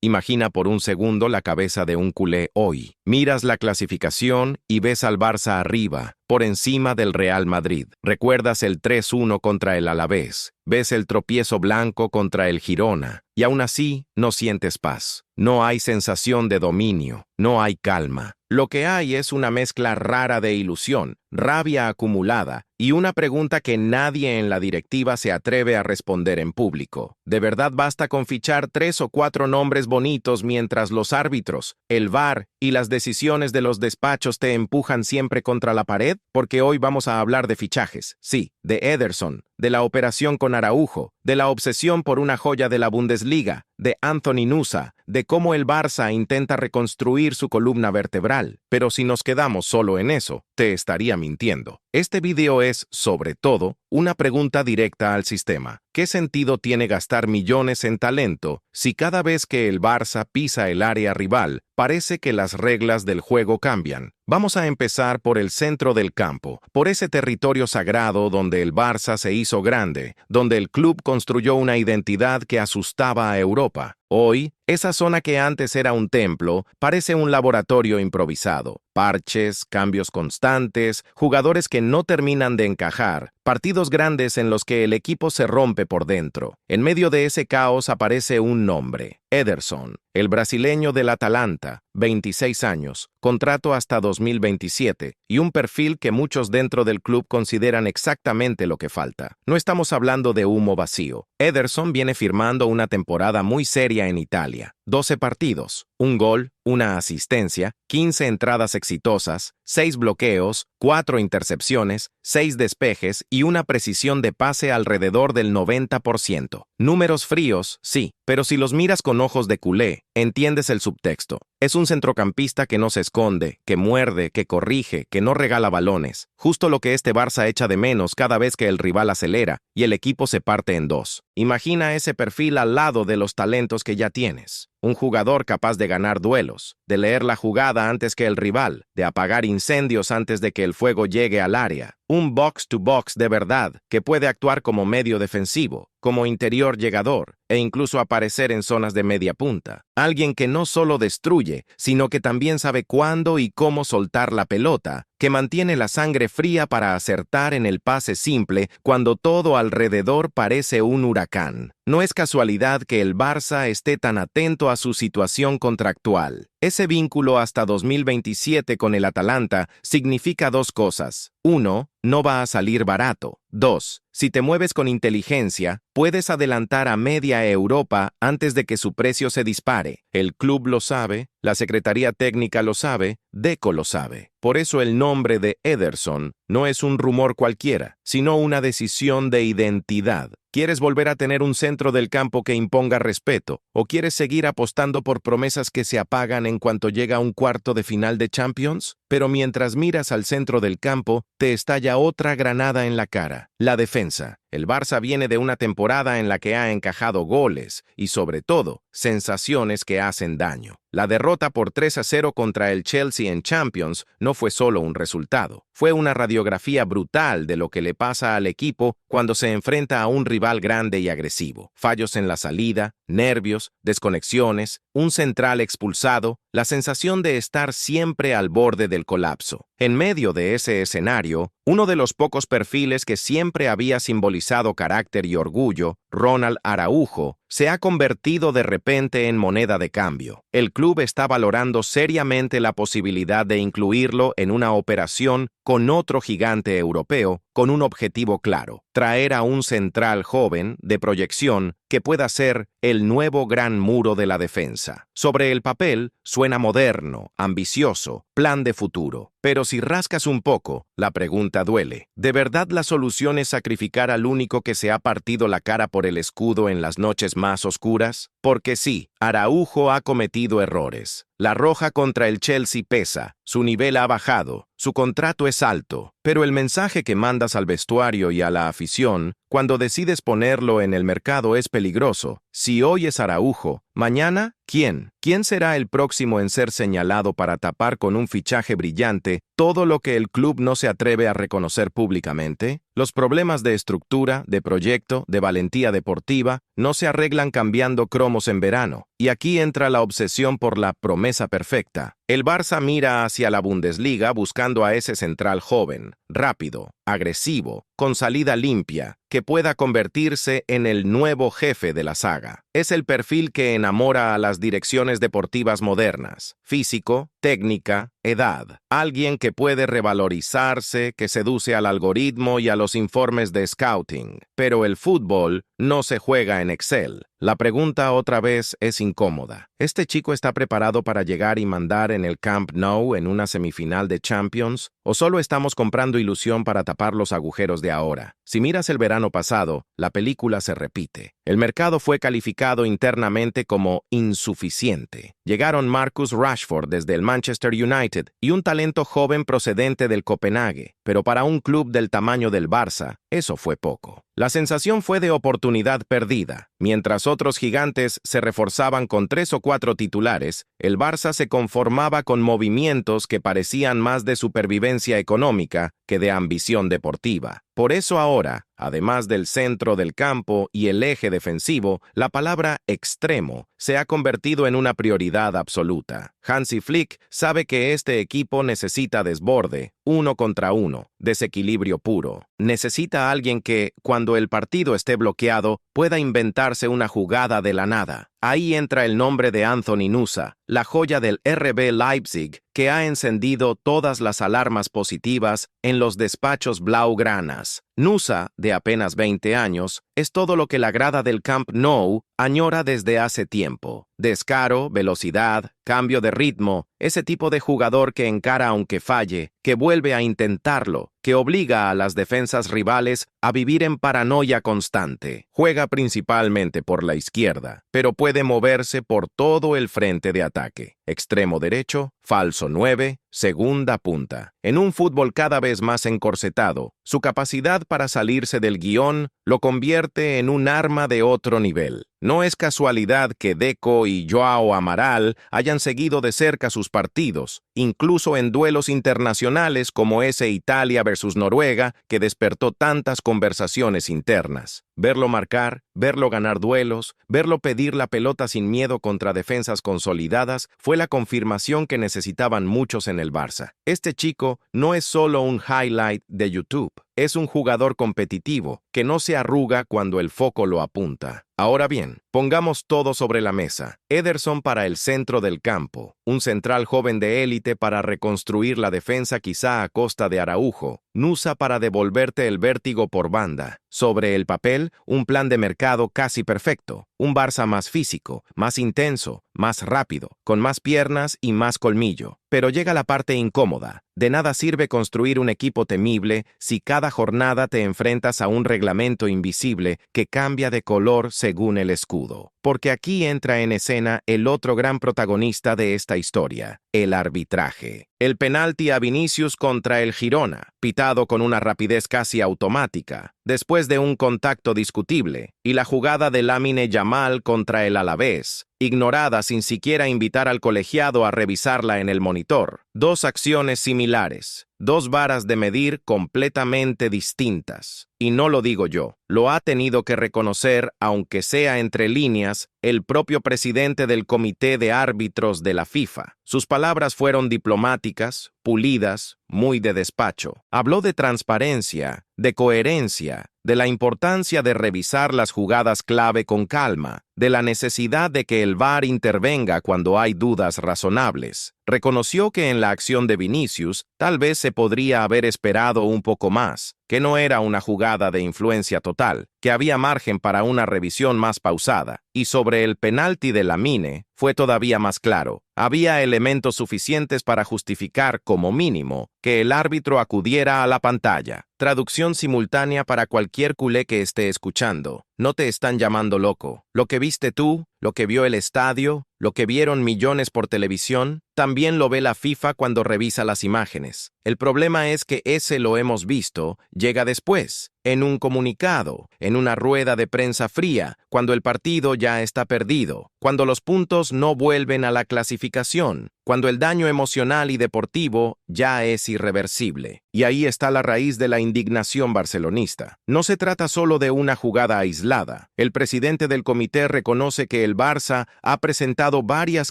Imagina por un segundo la cabeza de un culé hoy. Miras la clasificación y ves al Barça arriba, por encima del Real Madrid. Recuerdas el 3-1 contra el Alavés. Ves el tropiezo blanco contra el Girona. Y aún así, no sientes paz. No hay sensación de dominio. No hay calma. Lo que hay es una mezcla rara de ilusión, rabia acumulada y una pregunta que nadie en la directiva se atreve a responder en público. ¿De verdad basta con fichar 3 o 4 nombres bonitos mientras los árbitros, el VAR y las decisiones de los despachos te empujan siempre contra la pared? Porque hoy vamos a hablar de fichajes, sí, de Ederson, de la operación con Araujo, de la obsesión por una joya de la Bundesliga, de Anthony Nusa, de cómo el Barça intenta reconstruir su columna vertebral. Pero si nos quedamos solo en eso, te estaría mintiendo. Este video es, sobre todo, una pregunta directa al sistema. ¿Qué sentido tiene gastar millones en talento si cada vez que el Barça pisa el área rival, parece que las reglas del juego cambian? Vamos a empezar por el centro del campo, por ese territorio sagrado donde el Barça se hizo grande, donde el club construyó una identidad que asustaba a Europa. Hoy, esa zona que antes era un templo, parece un laboratorio improvisado. Parches, cambios constantes, jugadores que no terminan de encajar, partidos grandes en los que el equipo se rompe por dentro. En medio de ese caos aparece un nombre, Ederson, el brasileño del Atalanta, 26 años, contrato hasta 2027, y un perfil que muchos dentro del club consideran exactamente lo que falta. No estamos hablando de humo vacío. Ederson viene firmando una temporada muy seria en Italia. 12 partidos, un gol, una asistencia, 15 entradas exitosas, 6 bloqueos, 4 intercepciones, 6 despejes y una precisión de pase alrededor del 90%. Números fríos, sí, pero si los miras con ojos de culé, entiendes el subtexto. Es un centrocampista que no se esconde, que muerde, que corrige, que no regala balones. Justo lo que este Barça echa de menos cada vez que el rival acelera y el equipo se parte en dos. Imagina ese perfil al lado de los talentos que ya tienes. Un jugador capaz de ganar duelos, de leer la jugada antes que el rival, de apagar incendios antes de que el fuego llegue al área. Un box-to-box de verdad, que puede actuar como medio defensivo, como interior llegador, e incluso aparecer en zonas de media punta. Alguien que no solo destruye, sino que también sabe cuándo y cómo soltar la pelota, que mantiene la sangre fría para acertar en el pase simple cuando todo alrededor parece un huracán. No es casualidad que el Barça esté tan atento a su situación contractual. Ese vínculo hasta 2027 con el Atalanta significa 2 cosas. 1. No va a salir barato. 2. Si te mueves con inteligencia, puedes adelantar a media Europa antes de que su precio se dispare. El club lo sabe, la Secretaría Técnica lo sabe, Deco lo sabe. Por eso el nombre de Ederson no es un rumor cualquiera, sino una decisión de identidad. ¿Quieres volver a tener un centro del campo que imponga respeto? ¿O quieres seguir apostando por promesas que se apagan en cuanto llega un cuarto de final de Champions? Pero mientras miras al centro del campo, te estalla otra granada en la cara: la defensa. El Barça viene de una temporada en la que ha encajado goles y, sobre todo, sensaciones que hacen daño. La derrota por 3-0 contra el Chelsea en Champions no fue solo un resultado. Fue una radiografía brutal de lo que le pasa al equipo cuando se enfrenta a un rival grande y agresivo. Fallos en la salida, nervios, desconexiones, un central expulsado, la sensación de estar siempre al borde del colapso. En medio de ese escenario, uno de los pocos perfiles que siempre había simbolizado carácter y orgullo, Ronald Araujo, se ha convertido de repente en moneda de cambio. El club está valorando seriamente la posibilidad de incluirlo en una operación con otro gigante europeo, con un objetivo claro: traer a un central joven, de proyección, que pueda ser el nuevo gran muro de la defensa. Sobre el papel, suena moderno, ambicioso, plan de futuro. Pero si rascas un poco, la pregunta duele. ¿De verdad la solución es sacrificar al único que se ha partido la cara por el escudo en las noches más oscuras? Porque sí, Araujo ha cometido errores. La roja contra el Chelsea pesa, su nivel ha bajado, su contrato es alto, pero el mensaje que mandas al vestuario y a la afición cuando decides ponerlo en el mercado es peligroso. Si hoy es Araujo, mañana, ¿Quién? ¿Quién será el próximo en ser señalado para tapar con un fichaje brillante todo lo que el club no se atreve a reconocer públicamente? Los problemas de estructura, de proyecto, de valentía deportiva no se arreglan cambiando cromos en verano. Y aquí entra la obsesión por la promesa perfecta. El Barça mira hacia la Bundesliga buscando a ese central joven, rápido, agresivo, con salida limpia, que pueda convertirse en el nuevo jefe de la saga. Es el perfil que enamora a las direcciones deportivas modernas. Físico, técnica, edad. Alguien que puede revalorizarse, que seduce al algoritmo y a los informes de scouting. Pero el fútbol no se juega en Excel. La pregunta otra vez es incómoda. ¿Este chico está preparado para llegar y mandar en el Camp Nou en una semifinal de Champions? ¿O solo estamos comprando ilusión para tapar los agujeros de ahora? Si miras el verano pasado, la película se repite. El mercado fue calificado internamente como insuficiente. Llegaron Marcus Rashford desde el Manchester United y un talento joven procedente del Copenhague, pero para un club del tamaño del Barça, eso fue poco. La sensación fue de oportunidad perdida. Mientras otros gigantes se reforzaban con 3 o 4 titulares, el Barça se conformaba con movimientos que parecían más de supervivencia económica que de ambición deportiva. Por eso ahora, además del centro del campo y el eje defensivo, la palabra extremo se ha convertido en una prioridad absoluta. Hansi Flick sabe que este equipo necesita desborde, 1 contra 1, desequilibrio puro. Necesita a alguien que, cuando el partido esté bloqueado, pueda inventarse una jugada de la nada. Ahí entra el nombre de Anthony Nusa, la joya del RB Leipzig, que ha encendido todas las alarmas positivas en los despachos blaugranas. Nusa, de apenas 20 años, es todo lo que la grada del Camp Nou añora desde hace tiempo. Descaro, velocidad, cambio de ritmo, ese tipo de jugador que encara aunque falle, que vuelve a intentarlo, que obliga a las defensas rivales a vivir en paranoia constante. Juega principalmente por la izquierda, pero puede moverse por todo el frente de ataque. Extremo derecho, falso 9, segunda punta. En un fútbol cada vez más encorsetado, su capacidad para salirse del guión lo convierte en un arma de otro nivel. No es casualidad que Deco y Joao Amaral hayan seguido de cerca sus partidos, incluso en duelos internacionales como ese Italia versus Noruega que despertó tantas conversaciones internas. Verlo marcar, verlo ganar duelos, verlo pedir la pelota sin miedo contra defensas consolidadas fue la confirmación que necesitaban muchos en el Barça. Este chico no es solo un highlight de YouTube, es un jugador competitivo que no se arruga cuando el foco lo apunta. Ahora bien, pongamos todo sobre la mesa. Ederson para el centro del campo, un central joven de élite para reconstruir la defensa quizá a costa de Araujo, Nusa para devolverte el vértigo por banda. Sobre el papel, un plan de mercado casi perfecto, un Barça más físico, más intenso, más rápido, con más piernas y más colmillo. Pero llega la parte incómoda. De nada sirve construir un equipo temible si cada jornada te enfrentas a un reglamento invisible que cambia de color según el escudo. Porque aquí entra en escena el otro gran protagonista de esta historia, el arbitraje. El penalti a Vinicius contra el Girona, pitado con una rapidez casi automática, después de un contacto discutible, y la jugada de Lamine Yamal contra el Alavés, ignorada sin siquiera invitar al colegiado a revisarla en el monitor. Dos acciones similares, dos varas de medir completamente distintas. Y no lo digo yo, lo ha tenido que reconocer, aunque sea entre líneas, el propio presidente del Comité de Árbitros de la FIFA. Sus palabras fueron diplomáticas, pulidas, muy de despacho. Habló de transparencia, de coherencia, de la importancia de revisar las jugadas clave con calma, de la necesidad de que el VAR intervenga cuando hay dudas razonables. Reconoció que en la acción de Vinicius tal vez se podría haber esperado un poco más, que no era una jugada de influencia total, que había margen para una revisión más pausada. Y sobre el penalti de Lamine, fue todavía más claro. Había elementos suficientes para justificar, como mínimo, que el árbitro acudiera a la pantalla. Traducción simultánea para cualquier culé que esté escuchando. No te están llamando loco. Lo que viste tú, lo que vio el estadio, lo que vieron millones por televisión, también lo ve la FIFA cuando revisa las imágenes. El problema es que ese lo hemos visto llega después. en un comunicado, en una rueda de prensa fría, cuando el partido ya está perdido, cuando los puntos no vuelven a la clasificación, cuando el daño emocional y deportivo ya es irreversible. Y ahí está la raíz de la indignación barcelonista. No se trata solo de una jugada aislada. El presidente del comité reconoce que el Barça ha presentado varias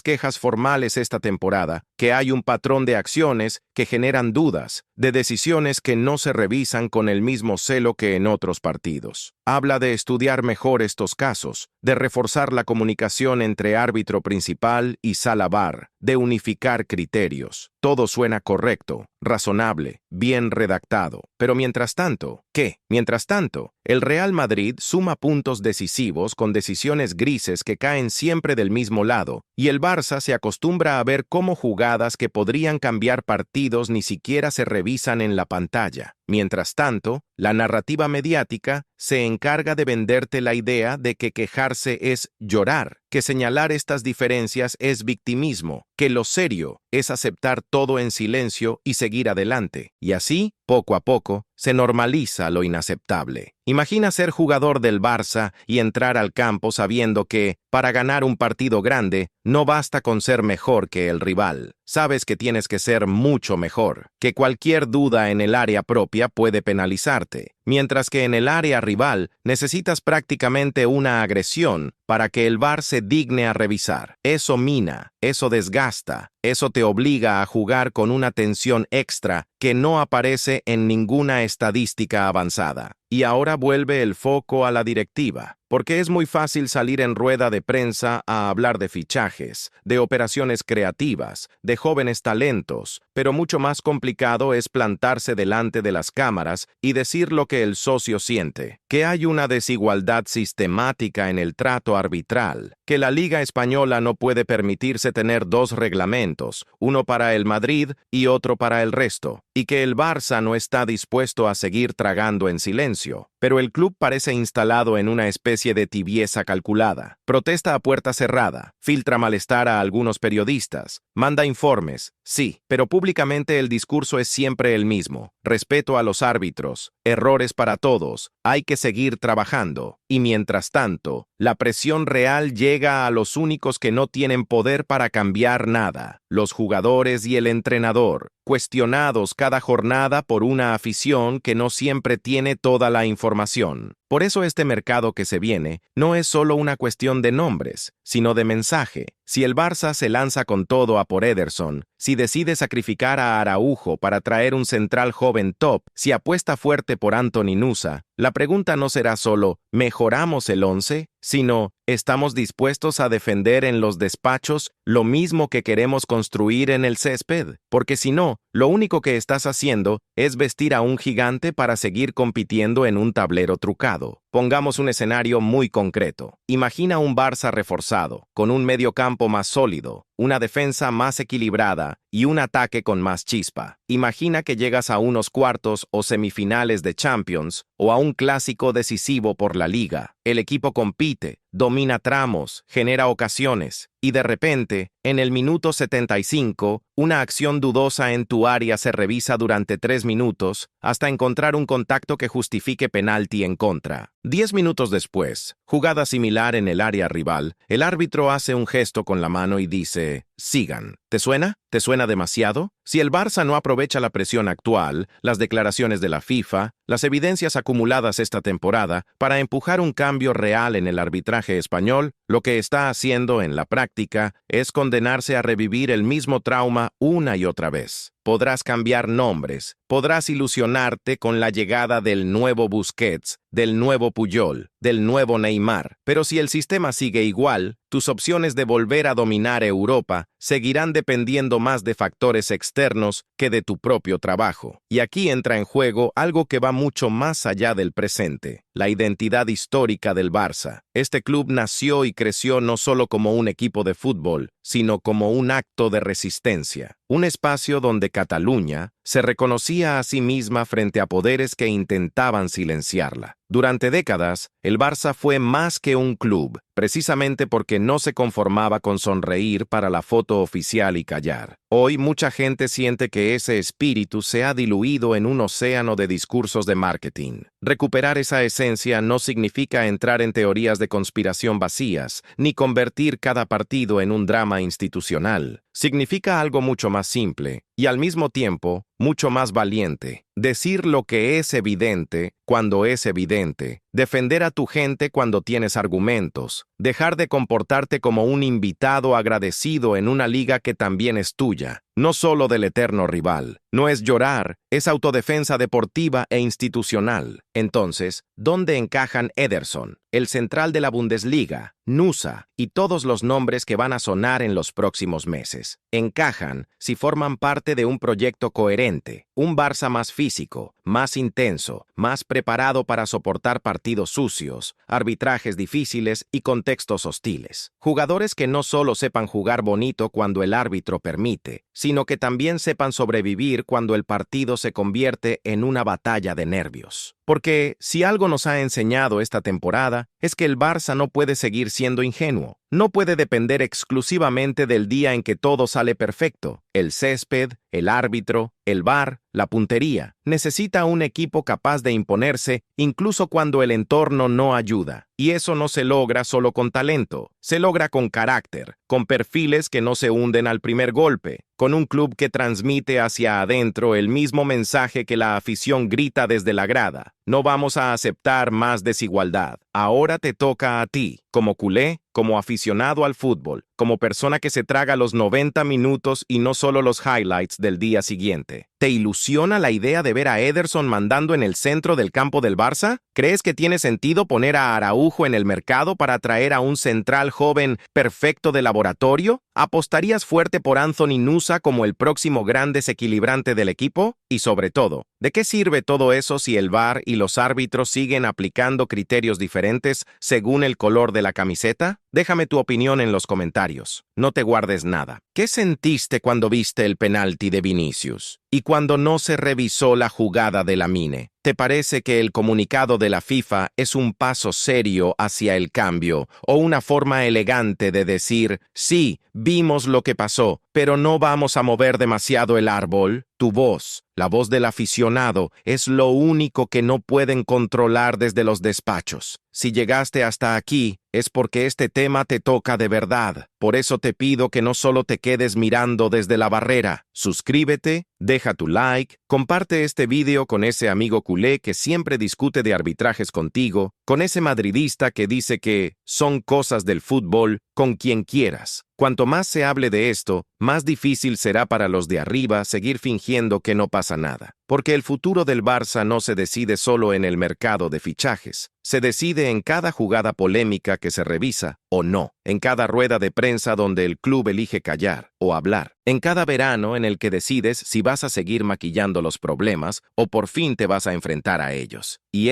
quejas formales esta temporada, que hay un patrón de acciones que generan dudas, de decisiones que no se revisan con el mismo celo que en otros partidos. Habla de estudiar mejor estos casos, de reforzar la comunicación entre árbitro principal y sala VAR, de unificar criterios. Todo suena correcto, razonable, bien redactado. Pero mientras tanto, ¿qué? Mientras tanto, el Real Madrid suma puntos decisivos con decisiones grises que caen siempre del mismo lado, y el Barça se acostumbra a ver cómo jugadas que podrían cambiar partidos ni siquiera se revisan en la pantalla. Mientras tanto, la narrativa mediática se encarga de venderte la idea de que quejarse es llorar, que señalar estas diferencias es victimismo, que lo serio es aceptar todo en silencio y seguir adelante. Y así, poco a poco, se normaliza lo inaceptable. Imagina ser jugador del Barça y entrar al campo sabiendo que, para ganar un partido grande, no basta con ser mejor que el rival. Sabes que tienes que ser mucho mejor, que cualquier duda en el área propia puede penalizarte, mientras que en el área rival necesitas prácticamente una agresión para que el VAR se digne a revisar. Eso mina, eso desgasta, eso te obliga a jugar con una tensión extra que no aparece en ninguna estadística avanzada. Y ahora vuelve el foco a la directiva, porque es muy fácil salir en rueda de prensa a hablar de fichajes, de operaciones creativas, de jóvenes talentos, pero mucho más complicado es plantarse delante de las cámaras y decir lo que el socio siente, que hay una desigualdad sistemática en el trato arbitral, que la Liga Española no puede permitirse tener dos reglamentos, uno para el Madrid y otro para el resto, y que el Barça no está dispuesto a seguir tragando en silencio. Pero el club parece instalado en una especie de tibieza calculada. Protesta a puerta cerrada, filtra malestar a algunos periodistas, manda informes, sí, pero públicamente el discurso es siempre el mismo. Respeto a los árbitros, errores para todos, hay que seguir trabajando. Y mientras tanto, la presión real llega a los únicos que no tienen poder para cambiar nada, los jugadores y el entrenador, cuestionados cada jornada por una afición que no siempre tiene toda la información. Por eso este mercado que se viene no es solo una cuestión de nombres, sino de mensaje. Si el Barça se lanza con todo a por Ederson, si decide sacrificar a Araujo para traer un central joven top, si apuesta fuerte por Anthony Nusa, la pregunta no será solo ¿mejoramos el 11? Sino ¿estamos dispuestos a defender en los despachos lo mismo que queremos construir en el césped? Porque si no, lo único que estás haciendo es vestir a un gigante para seguir compitiendo en un tablero trucado. Pongamos un escenario muy concreto. Imagina un Barça reforzado, con un mediocampo más sólido, una defensa más equilibrada y un ataque con más chispa. Imagina que llegas a unos cuartos o semifinales de Champions o a un clásico decisivo por la Liga. El equipo compite, domina tramos, genera ocasiones, y de repente, en el minuto 75, una acción dudosa en tu área se revisa durante 3 minutos hasta encontrar un contacto que justifique penalti en contra. 10 minutos después, jugada similar en el área rival, el árbitro hace un gesto con la mano y dice, sigan. ¿Te suena? ¿Te suena demasiado? Si el Barça no aprovecha la presión actual, las declaraciones de la FIFA, las evidencias acumuladas esta temporada, para empujar un cambio real en el arbitraje español, lo que está haciendo en la práctica es condenarse a revivir el mismo trauma una y otra vez. Podrás cambiar nombres, podrás ilusionarte con la llegada del nuevo Busquets, del nuevo Puyol, del nuevo Neymar, pero si el sistema sigue igual, tus opciones de volver a dominar Europa seguirán dependiendo más de factores externos que de tu propio trabajo. Y aquí entra en juego algo que va mucho más allá del presente, la identidad histórica del Barça. Este club nació y creció no solo como un equipo de fútbol, sino como un acto de resistencia. Un espacio donde Cataluña se reconocía a sí misma frente a poderes que intentaban silenciarla, Durante décadas, el Barça fue más que un club, precisamente porque no se conformaba con sonreír para la foto oficial y callar. Hoy mucha gente siente que ese espíritu se ha diluido en un océano de discursos de marketing. Recuperar esa esencia no significa entrar en teorías de conspiración vacías, ni convertir cada partido en un drama institucional. Significa algo mucho más simple, y al mismo tiempo, mucho más valiente. Decir lo que es evidente cuando es evidente. Defender a tu gente cuando tienes argumentos. Dejar de comportarte como un invitado agradecido en una liga que también es tuya, no solo del eterno rival. No es llorar, es autodefensa deportiva e institucional. Entonces, ¿dónde encajan Ederson, el central de la Bundesliga, Nusa y todos los nombres que van a sonar en los próximos meses? Encajan si forman parte de un proyecto coherente, un Barça más físico, más intenso, más preparado para soportar partidos sucios, arbitrajes difíciles y contextos hostiles. Jugadores que no solo sepan jugar bonito cuando el árbitro permite, sino que también sepan sobrevivir cuando el partido se convierte en una batalla de nervios. Porque si algo nos ha enseñado esta temporada es que el Barça no puede seguir siendo ingenuo. No puede depender exclusivamente del día en que todo sale perfecto. El césped, el árbitro, el VAR, la puntería. Necesita un equipo capaz de imponerse incluso cuando el entorno no ayuda. Y eso no se logra solo con talento. Se logra con carácter, con perfiles que no se hunden al primer golpe, con un club que transmite hacia adentro el mismo mensaje que la afición grita desde la grada. No vamos a aceptar más desigualdad. Ahora te toca a ti, como culé, como aficionado al fútbol, como persona que se traga los 90 minutos y no solo los highlights del día siguiente. ¿Te ilusiona la idea de ver a Ederson mandando en el centro del campo del Barça? ¿Crees que tiene sentido poner a Araujo en el mercado para traer a un central joven perfecto de laboratorio? ¿Apostarías fuerte por Anthony Nusa como el próximo gran desequilibrante del equipo? Y sobre todo, ¿de qué sirve todo eso si el VAR y los árbitros siguen aplicando criterios diferentes según el color de la camiseta? Déjame tu opinión en los comentarios. No te guardes nada. ¿Qué sentiste cuando viste el penalti de Vinicius? Y cuando no se revisó la jugada de Lamine. ¿Te parece que el comunicado de la FIFA es un paso serio hacia el cambio o una forma elegante de decir, sí, vimos lo que pasó, pero no vamos a mover demasiado el árbol? Tu voz, la voz del aficionado, es lo único que no pueden controlar desde los despachos. Si llegaste hasta aquí, es porque este tema te toca de verdad. Por eso te pido que no solo te quedes mirando desde la barrera. Suscríbete, deja tu like, comparte este video con ese amigo culé que siempre discute de arbitrajes contigo, con ese madridista que dice que son cosas del fútbol, con quien quieras. Cuanto más se hable de esto, más difícil será para los de arriba seguir fingiendo que no pasa nada. Porque el futuro del Barça no se decide solo en el mercado de fichajes. Se decide en cada jugada polémica que se revisa o no, en cada rueda de prensa donde el club elige callar o hablar, en cada verano en el que decides si vas a seguir maquillando los problemas o por fin te vas a enfrentar a ellos. Y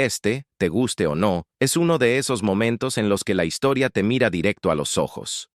te guste o no, es uno de esos momentos en los que la historia te mira directo a los ojos.